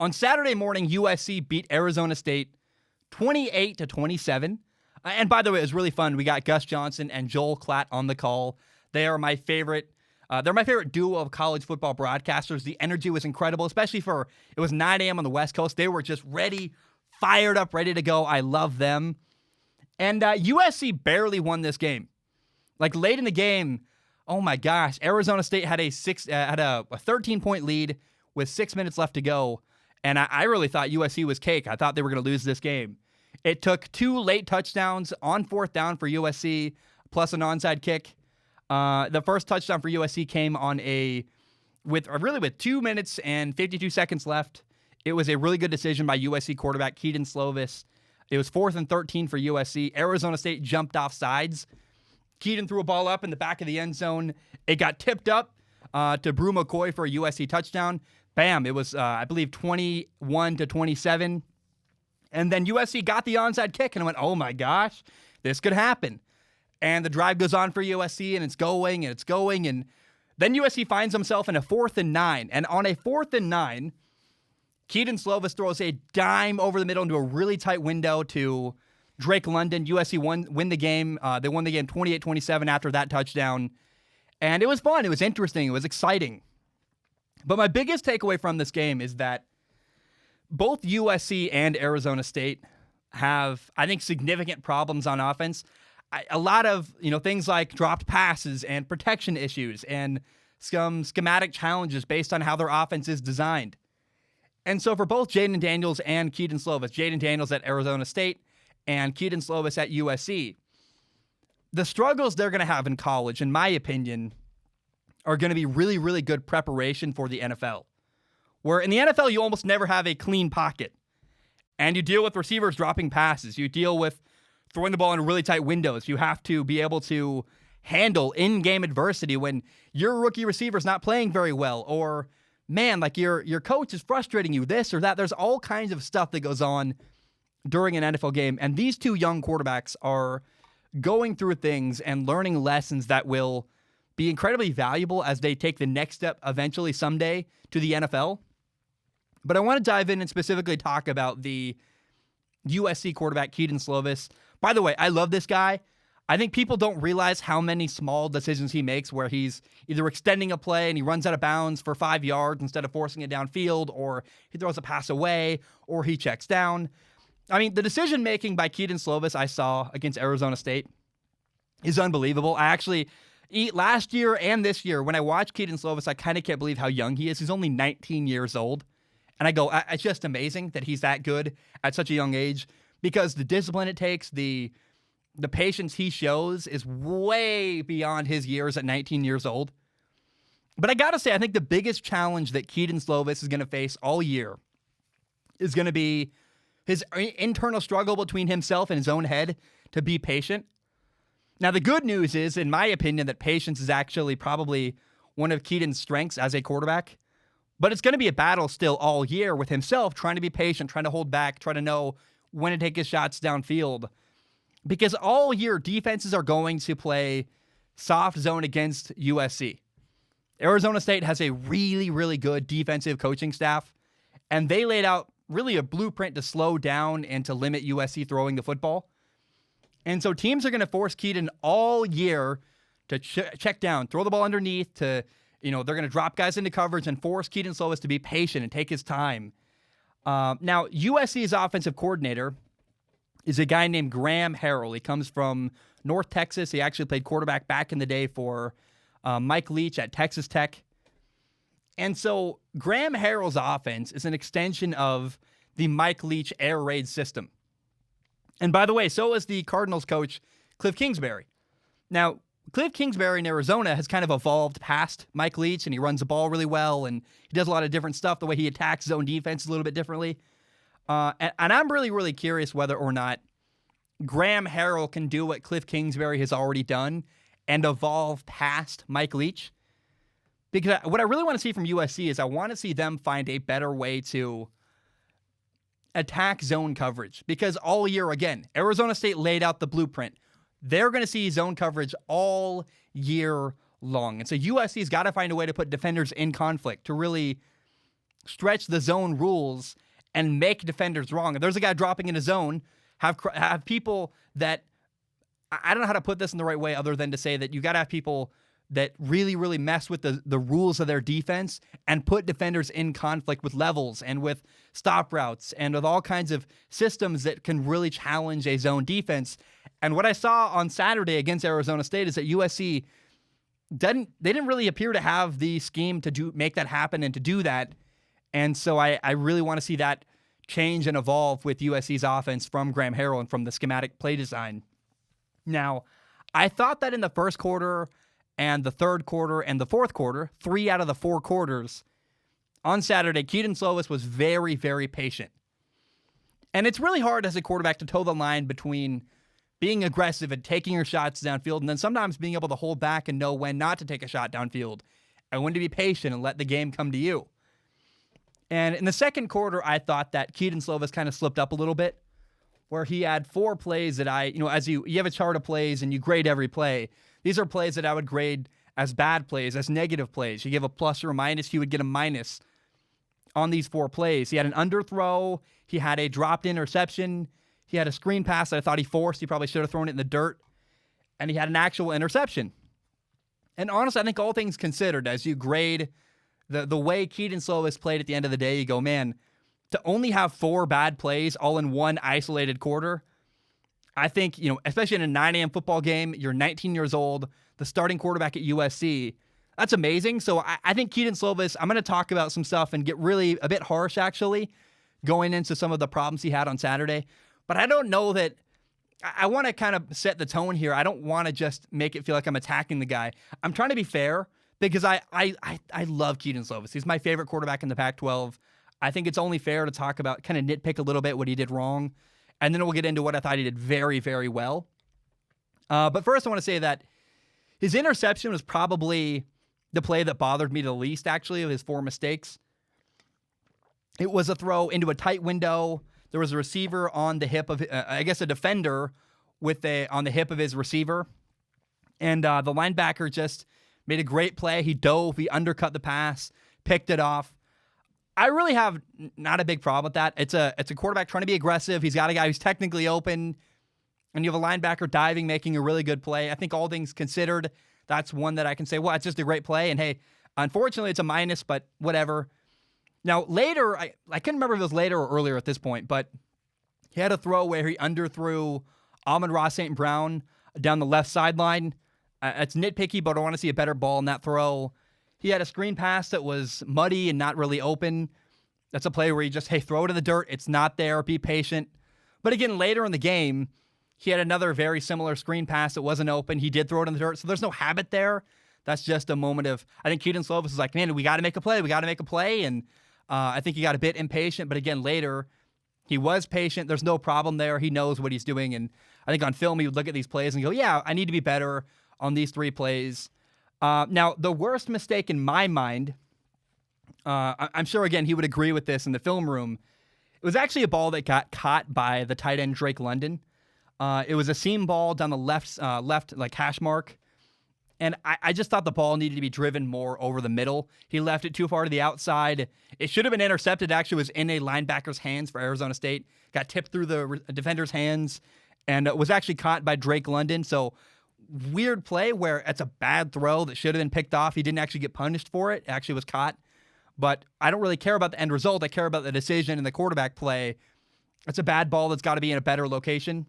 On Saturday morning, USC beat Arizona State 28-27. And by the way, it was really fun. We got Gus Johnson and Joel Klatt on the call. They are my favorite. They're my favorite duo of college football broadcasters. The energy was incredible, especially it was 9 a.m. on the West Coast. They were just ready, fired up, ready to go. I love them. And USC barely won this game. Like late in the game, oh my gosh, Arizona State had a 13-point lead with 6 minutes left to go. And I really thought USC was cake. I thought they were going to lose this game. It took 2 late touchdowns on 4th down for USC, plus an onside kick. The first touchdown for USC came on with 2 minutes and 52 seconds left. It was a really good decision by USC quarterback Kedan Slovis. It was 4th and 13 for USC. Arizona State jumped off sides. Kedan threw a ball up in the back of the end zone. It got tipped up to Brew McCoy for a USC touchdown. Bam! It was, I believe, 21-27. And then USC got the onside kick, and I went, oh my gosh, this could happen. And the drive goes on for USC, and it's going, and then USC finds himself in a 4th and 9. And on a 4th and 9, Kedan Slovis throws a dime over the middle into a really tight window to Drake London. USC win the game. They won the game 28-27 after that touchdown. And it was fun. It was interesting. It was exciting. But my biggest takeaway from this game is that both USC and Arizona State have, I think, significant problems on offense. A lot of, things like dropped passes and protection issues and some schematic challenges based on how their offense is designed. And so for both Jayden Daniels and Kedan Slovis, Jayden Daniels at Arizona State and Kedan Slovis at USC, the struggles they're going to have in college, in my opinion, are going to be really, really good preparation for the NFL. Where in the NFL, you almost never have a clean pocket. And you deal with receivers dropping passes. You deal with throwing the ball in really tight windows. You have to be able to handle in-game adversity when your rookie receiver's not playing very well. Or, man, like your coach is frustrating you, this or that. There's all kinds of stuff that goes on during an NFL game. And these two young quarterbacks are going through things and learning lessons that will be incredibly valuable as they take the next step eventually someday to the NFL. But I want to dive in and specifically talk about the USC quarterback, Kedan Slovis. By the way, I love this guy. I think people don't realize how many small decisions he makes where he's either extending a play and he runs out of bounds for 5 yards instead of forcing it downfield, or he throws a pass away, or he checks down. I mean, the decision-making by Kedan Slovis I saw against Arizona State is unbelievable. Last year and this year, when I watch Kedan Slovis, I kind of can't believe how young he is. He's only 19 years old. And I go, it's just amazing that he's that good at such a young age, because the discipline it takes, the patience he shows is way beyond his years at 19 years old. But I got to say, I think the biggest challenge that Kedan Slovis is going to face all year is going to be his internal struggle between himself and his own head to be patient. Now, the good news is, in my opinion, that patience is actually probably one of Kedan's strengths as a quarterback. But it's going to be a battle still all year with himself, trying to be patient, trying to hold back, trying to know when to take his shots downfield. Because all year, defenses are going to play soft zone against USC. Arizona State has a really, really good defensive coaching staff, and they laid out really a blueprint to slow down and to limit USC throwing the football. And so teams are going to force Kedan all year to check down, throw the ball underneath, they're going to drop guys into coverage and force Kedan Slovis to be patient and take his time. Now, USC's offensive coordinator is a guy named Graham Harrell. He comes from North Texas. He actually played quarterback back in the day for Mike Leach at Texas Tech. And so Graham Harrell's offense is an extension of the Mike Leach air raid system. And by the way, so is the Cardinals coach, Cliff Kingsbury. Now, Cliff Kingsbury in Arizona has kind of evolved past Mike Leach, and he runs the ball really well, and he does a lot of different stuff. The way he attacks zone defense a little bit differently. And I'm really, really curious whether or not Graham Harrell can do what Cliff Kingsbury has already done and evolve past Mike Leach. Because what I really want to see from USC is I want to see them find a better way to attack zone coverage. Because all year, again, Arizona State laid out the blueprint. They're going to see zone coverage all year long. And so USC's got to find a way to put defenders in conflict to really stretch the zone rules and make defenders wrong. If there's a guy dropping in a zone, have people that, I don't know how to put this in the right way other than to say that you got to have people that really, really mess with the rules of their defense and put defenders in conflict with levels and with stop routes and with all kinds of systems that can really challenge a zone defense. And what I saw on Saturday against Arizona State is that USC didn't really appear to have the scheme to make that happen and to do that. And so I really want to see that change and evolve with USC's offense from Graham Harrell and from the schematic play design. Now, I thought that in the first quarter and the third quarter and the fourth quarter, 3 out of the 4 quarters, on Saturday, Kedan Slovis was very, very patient. And it's really hard as a quarterback to toe the line between being aggressive and taking your shots downfield and then sometimes being able to hold back and know when not to take a shot downfield and when to be patient and let the game come to you. And in the second quarter, I thought that Kedan Slovis kind of slipped up a little bit, where he had 4 plays that as you have a chart of plays and you grade every play. These are plays that I would grade as bad plays, as negative plays. You give a plus or a minus, he would get a minus on these 4 plays. He had an underthrow, he had a dropped interception, he had a screen pass that I thought he forced. He probably should have thrown it in the dirt, and he had an actual interception. And honestly, I think all things considered, as you grade the way Kedan Slovis played at the end of the day, you go, man, to only have 4 bad plays all in one isolated quarter, I think, especially in a 9 a.m. football game, you're 19 years old, the starting quarterback at USC, that's amazing. So I think Kedan Slovis, I'm going to talk about some stuff and get really a bit harsh, actually, going into some of the problems he had on Saturday. But I don't know that I want to kind of set the tone here. I don't want to just make it feel like I'm attacking the guy. I'm trying to be fair because I love Kedan Slovis. He's my favorite quarterback in the Pac-12. I think it's only fair to talk about, kind of nitpick a little bit what he did wrong, and then we'll get into what I thought he did very, very well. But first, I want to say that his interception was probably the play that bothered me the least, actually, of his 4 mistakes. It was a throw into a tight window. There was a receiver on the hip of, a defender on the hip of his receiver. And the linebacker just made a great play. He dove, he undercut the pass, picked it off. I really have not a big problem with that. It's a quarterback trying to be aggressive. He's got a guy who's technically open, and you have a linebacker diving, making a really good play. I think all things considered, that's one that I can say, well, it's just a great play. And hey, unfortunately, it's a minus, but whatever. Now, later, I couldn't remember if it was later or earlier at this point, but he had a throw where he underthrew Amon-Ra St. Brown down the left sideline. It's nitpicky, but I want to see a better ball in that throw. He had a screen pass that was muddy and not really open. That's a play where you just, hey, throw it in the dirt. It's not there. Be patient. But again, later in the game, he had another very similar screen pass that wasn't open. He did throw it in the dirt, so there's no habit there. That's just a moment of, I think Kedan Slovis is like, man, we got to make a play. We got to make a play. And I think he got a bit impatient. But again, later, he was patient. There's no problem there. He knows what he's doing. And I think on film, he would look at these plays and go, yeah, I need to be better on these 3 plays. Now, the worst mistake in my mind, I'm sure, again, he would agree with this in the film room. It was actually a ball that got caught by the tight end Drake London. It was a seam ball down the left like hash mark. And I just thought the ball needed to be driven more over the middle. He left it too far to the outside. It should have been intercepted. Actually, it was in a linebacker's hands for Arizona State. Got tipped through the defender's hands and was actually caught by Drake London. So weird play where it's a bad throw that should have been picked off. He didn't actually get punished for it. It actually was caught. But I don't really care about the end result. I care about the decision and the quarterback play. It's a bad ball that's got to be in a better location.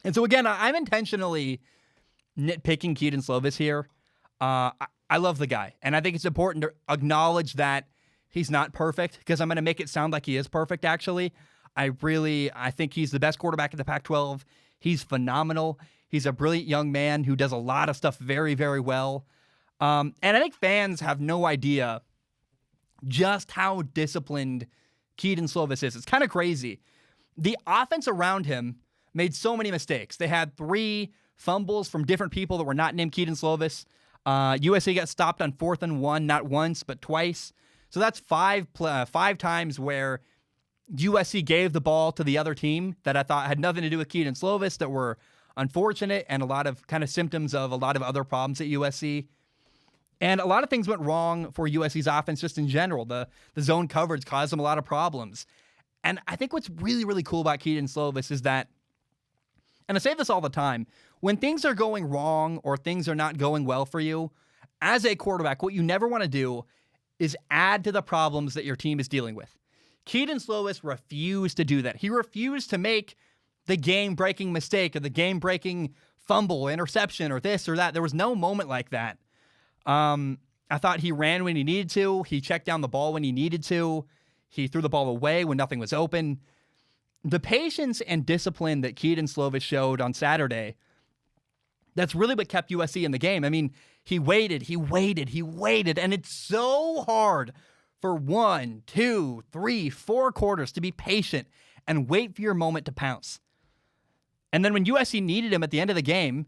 And so, again, I'm intentionally nitpicking Kedan Slovis here. I love the guy. And I think it's important to acknowledge that he's not perfect because I'm going to make it sound like he is perfect, actually. I think he's the best quarterback in the Pac-12. He's phenomenal. He's a brilliant young man who does a lot of stuff very, very well. And I think fans have no idea just how disciplined Kedan Slovis is. It's kind of crazy. The offense around him made so many mistakes. They had 3 fumbles from different people that were not named Kedan Slovis. USC got stopped on 4th and 1, not once, but twice. So that's 5 times where USC gave the ball to the other team that I thought had nothing to do with Kedan Slovis, that were unfortunate and a lot of kind of symptoms of a lot of other problems at USC. And a lot of things went wrong for USC's offense just in general. The zone coverage caused them a lot of problems. And I think what's really, really cool about Kedan Slovis is that, and I say this all the time, when things are going wrong or things are not going well for you, as a quarterback, what you never want to do is add to the problems that your team is dealing with. Kedan Slovis refused to do that. He refused to make the game-breaking mistake or the game-breaking fumble, interception, or this or that. There was no moment like that. I thought he ran when he needed to. He checked down the ball when he needed to. He threw the ball away when nothing was open. The patience and discipline that Kedan Slovis showed on Saturday, that's really what kept USC in the game. I mean, he waited, and it's so hard for 1, 2, 3, 4 quarters to be patient and wait for your moment to pounce. And then when USC needed him at the end of the game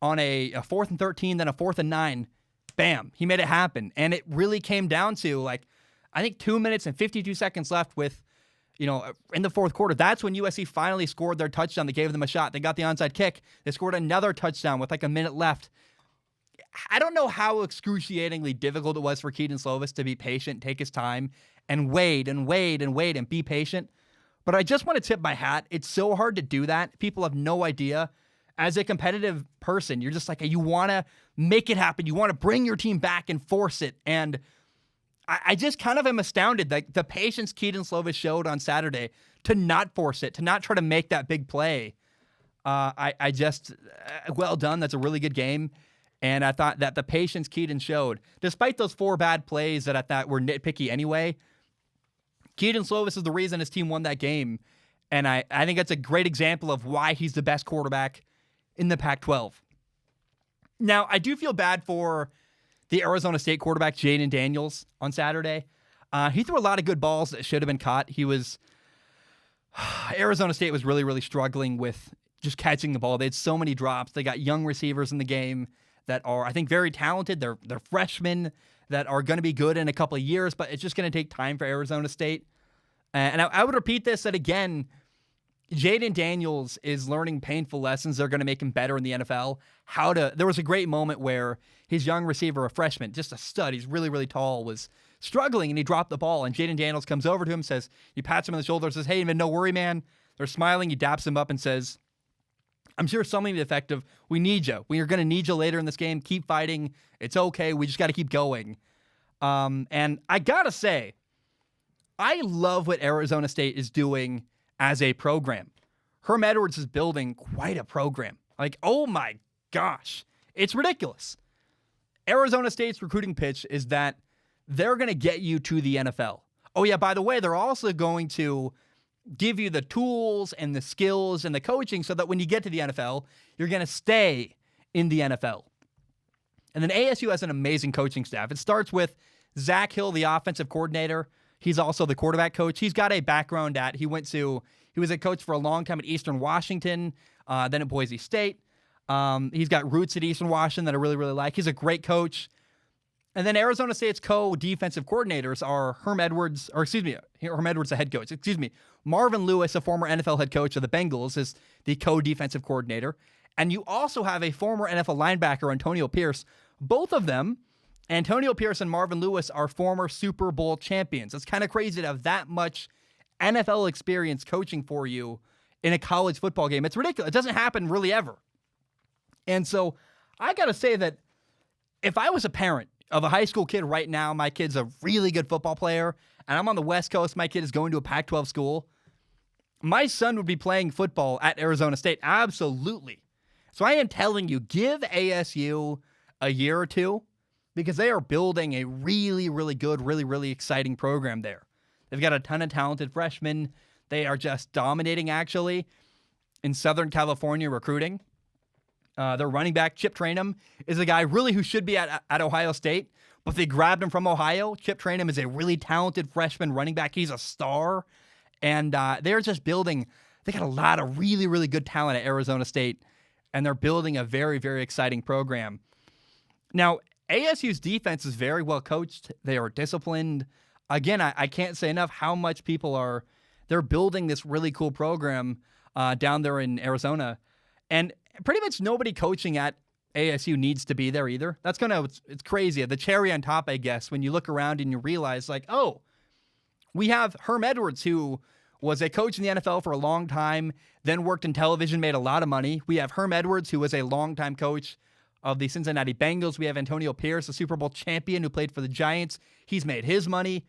on a 4th and 13, then a 4th and 9, bam, he made it happen. And it really came down to, I think 2 minutes and 52 seconds left with, in the fourth quarter. That's when USC finally scored their touchdown that gave them a shot. They got the onside kick. They scored another touchdown with a minute left. I don't know how excruciatingly difficult it was for Kedan Slovis to be patient, take his time, and wait and be patient. But I just want to tip my hat. It's so hard to do that. People have no idea. As a competitive person, you're just you want to make it happen. You want to bring your team back and force it. And I just kind of am astounded that the patience Kedan Slovis showed on Saturday to not force it, to not try to make that big play. Well done. That's a really good game. And I thought that the patience Kedan showed, despite those 4 bad plays that I thought were nitpicky anyway, Kedan Slovis is the reason his team won that game. And I think that's a great example of why he's the best quarterback in the Pac-12. Now, I do feel bad for the Arizona State quarterback, Jayden Daniels, on Saturday. He threw a lot of good balls that should have been caught. Arizona State was really, really struggling with just catching the ball. They had so many drops. They got young receivers in the game that are, I think, very talented. They're freshmen that are going to be good in a couple of years, but it's just going to take time for Arizona State. And I would repeat this, that again, Jayden Daniels is learning painful lessons that are going to make him better in the NFL. There was a great moment where his young receiver, a freshman, just a stud, he's really, really tall, was struggling and he dropped the ball. And Jayden Daniels comes over to him, he pats him on the shoulder, says, "Hey, man, no worry, man." They're smiling. He daps him up and says, "I'm sure something to the effect of, we need you. We are going to need you later in this game. Keep fighting. It's okay. We just got to keep going." And I got to say, I love what Arizona State is doing as a program. Herm Edwards is building quite a program. Oh my gosh, it's ridiculous. Arizona State's recruiting pitch is that they're going to get you to the NFL. Oh yeah, by the way, they're also going to give you the tools and the skills and the coaching so that when you get to the NFL, you're going to stay in the NFL. And then ASU has an amazing coaching staff. It starts with Zach Hill, the offensive coordinator. He's also the quarterback coach. He's got a background he was a coach for a long time at Eastern Washington, then at Boise State. He's got roots at Eastern Washington that I really, really like. He's a great coach. And then Arizona State's co-defensive coordinators are Herm Edwards, the head coach. Marvin Lewis, a former NFL head coach of the Bengals, is the co-defensive coordinator. And you also have a former NFL linebacker, Antonio Pierce. Both of them, Antonio Pierce and Marvin Lewis, are former Super Bowl champions. It's kind of crazy to have that much NFL experience coaching for you in a college football game. It's ridiculous. It doesn't happen really ever. And so I got to say that if I was a parent of a high school kid right now, my kid's a really good football player, and I'm on the West Coast, my kid is going to a Pac-12 school, my son would be playing football at Arizona State. Absolutely. So I am telling you, give ASU a year or two, because they are building a really, really good, really, really exciting program there. They've got a ton of talented freshmen. They are just dominating, actually, in Southern California recruiting. Their running back, Chip Trainum, is a guy really who should be at Ohio State, but they grabbed him from Ohio. Chip Trainum is a really talented freshman running back. He's a star. And they're just building. They got a lot of really, really good talent at Arizona State, and they're building a very, very exciting program. Now, ASU's defense is very well coached. They are disciplined. Again, I can't say enough how much they're building this really cool program down there in Arizona. And pretty much nobody coaching at ASU needs to be there either. It's crazy. The cherry on top, I guess, when you look around and you realize, like, oh, we have Herm Edwards, who was a coach in the NFL for a long time, then worked in television, made a lot of money. We have Herm Edwards, who was a longtime coach of the Cincinnati Bengals. We have Antonio Pierce, a Super Bowl champion who played for the Giants. He's made his money.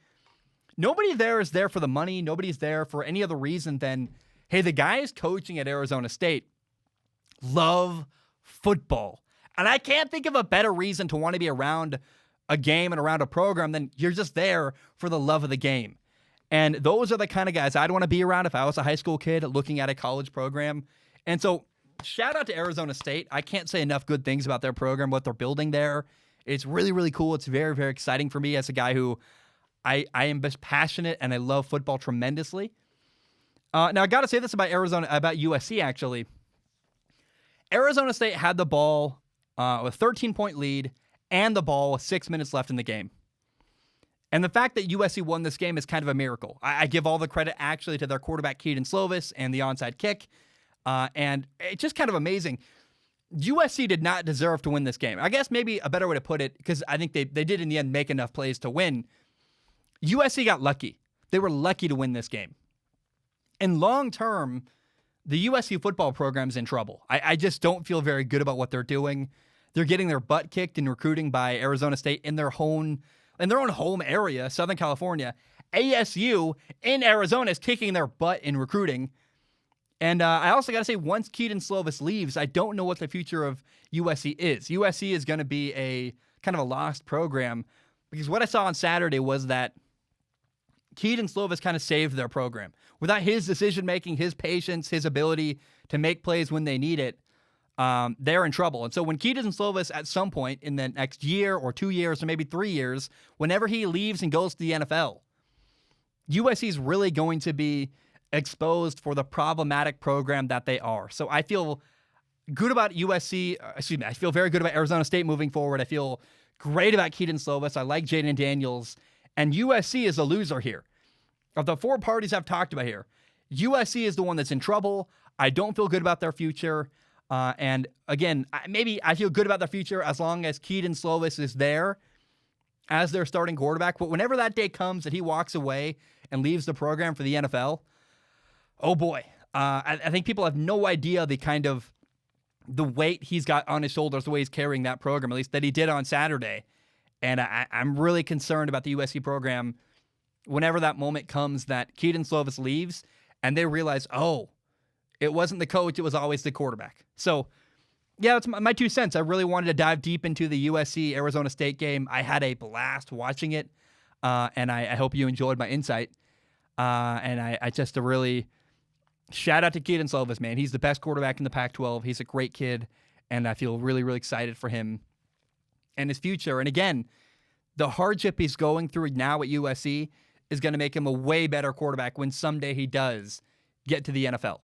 Nobody there is there for the money. Nobody's there for any other reason than, hey, the guy is coaching at Arizona State. Love football. And I can't think of a better reason to want to be around a game and around a program than you're just there for the love of the game. And those are the kind of guys I'd want to be around if I was a high school kid looking at a college program. And so shout out to Arizona State. I can't say enough good things about their program, what they're building there. It's really, really cool. It's very, very exciting for me as a guy who I am just passionate and I love football tremendously. Now, I got to say this about USC, actually. Arizona State had the ball with a 13-point lead and the ball with 6 minutes left in the game. And the fact that USC won this game is kind of a miracle. I give all the credit, actually, to their quarterback, Kedan Slovis, and the onside kick. And it's just kind of amazing. USC did not deserve to win this game. I guess maybe a better way to put it, because I think they did in the end make enough plays to win. USC got lucky. They were lucky to win this game. And long term, the USC football program's in trouble. I just don't feel very good about what they're doing. They're getting their butt kicked in recruiting by Arizona State in their own home area, Southern California. ASU in Arizona is kicking their butt in recruiting. And I also got to say, once Kedan Slovis leaves, I don't know what the future of USC is. USC is going to be a kind of a lost program, because what I saw on Saturday was that Kedan Slovis kind of saved their program. Without his decision-making, his patience, his ability to make plays when they need it, they're in trouble. And so when Kedan Slovis, at some point in the next year or 2 years or maybe 3 years, whenever he leaves and goes to the NFL, USC is really going to be exposed for the problematic program that they are. So I feel good about I feel very good about Arizona State moving forward. I feel great about Kedan Slovis. I like Jayden Daniels. And USC is a loser here. Of the four parties I've talked about here, USC is the one that's in trouble. I don't feel good about their future. And again, maybe I feel good about their future as long as Kedan Slovis is there as their starting quarterback. But whenever that day comes that he walks away and leaves the program for the NFL, oh boy. I think people have no idea the weight he's got on his shoulders, the way he's carrying that program, at least that he did on Saturday. And I'm really concerned about the USC program whenever that moment comes that Kedan Slovis leaves and they realize, oh, it wasn't the coach, it was always the quarterback. So, yeah, that's my 2 cents. I really wanted to dive deep into the USC-Arizona State game. I had a blast watching it, and I hope you enjoyed my insight. And I just really shout out to Kedan Slovis, man. He's the best quarterback in the Pac-12. He's a great kid, and I feel really, really excited for him and his future. And again, the hardship he's going through now at USC is going to make him a way better quarterback when someday he does get to the NFL.